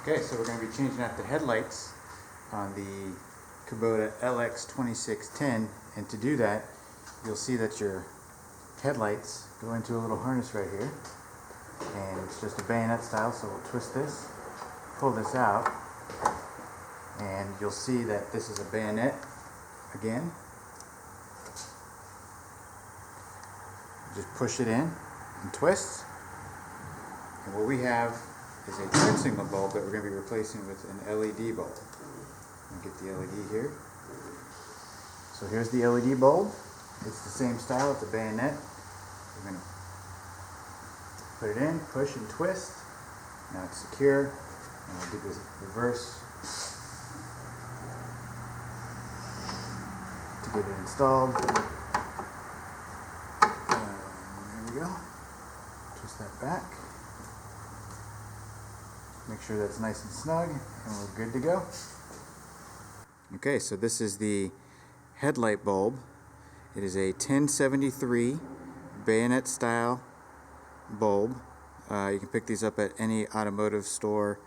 Okay, so we're going to be changing out the headlights on the Kubota LX2610, and to do that you'll see that your headlights go into a little harness right here, and it's just a bayonet style, so we'll twist this, pull this out, and you'll see that this is a bayonet again. Just push it in and twist, and what we have is a turn signal bulb that we're going to be replacing with an LED bulb. Let me get the LED here. So here's the LED bulb. It's the same style, it's a bayonet. We're going to put it in, push and twist. Now it's secure, and we'll do this reverse to get it installed. There we go. Twist that back. Make sure that's nice and snug, and we're good to go. Okay, so this is the headlight bulb. It is a 1073 bayonet style bulb. You can pick these up at any automotive store.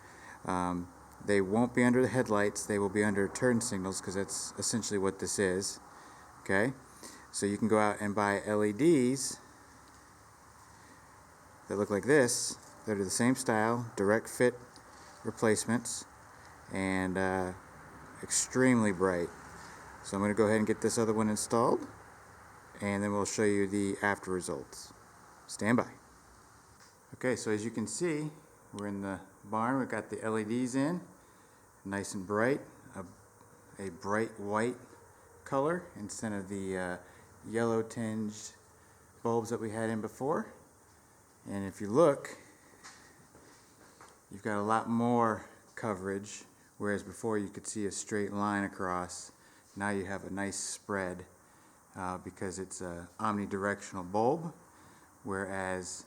They won't be under the headlights, they will be under turn signals, because that's essentially what this is. Okay, so you can go out and buy LEDs that look like this, that are the same style, direct fit replacements, and extremely bright. So I'm going to go ahead and get this other one installed, and then we'll show you the after results. Stand by. Okay, so as you can see, we're in the barn. We've got the LEDs in, nice and bright, a bright white color instead of the yellow tinged bulbs that we had in before. And if you look, you've got a lot more coverage, whereas before you could see a straight line across. Now you have a nice spread because it's an omnidirectional bulb, whereas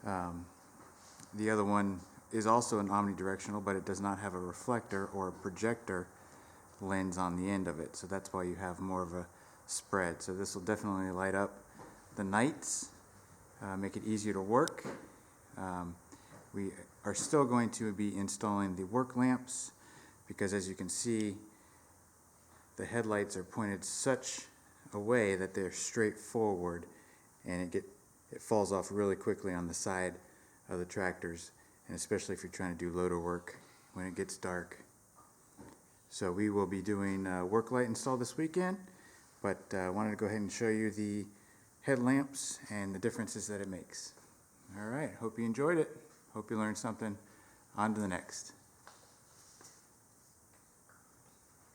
the other one is also an omnidirectional, but it does not have a reflector or a projector lens on the end of it, so that's why you have more of a spread. So this will definitely light up the nights, make it easier to work. We are still going to be installing the work lamps, because as you can see, the headlights are pointed such a way that they're straight forward, and it falls off really quickly on the side of the tractors, and especially if you're trying to do loader work when it gets dark. So we will be doing work light install this weekend, but I wanted to go ahead and show you the headlamps and the differences that it makes. Alright, hope you enjoyed it. Hope you learned something. On to the next.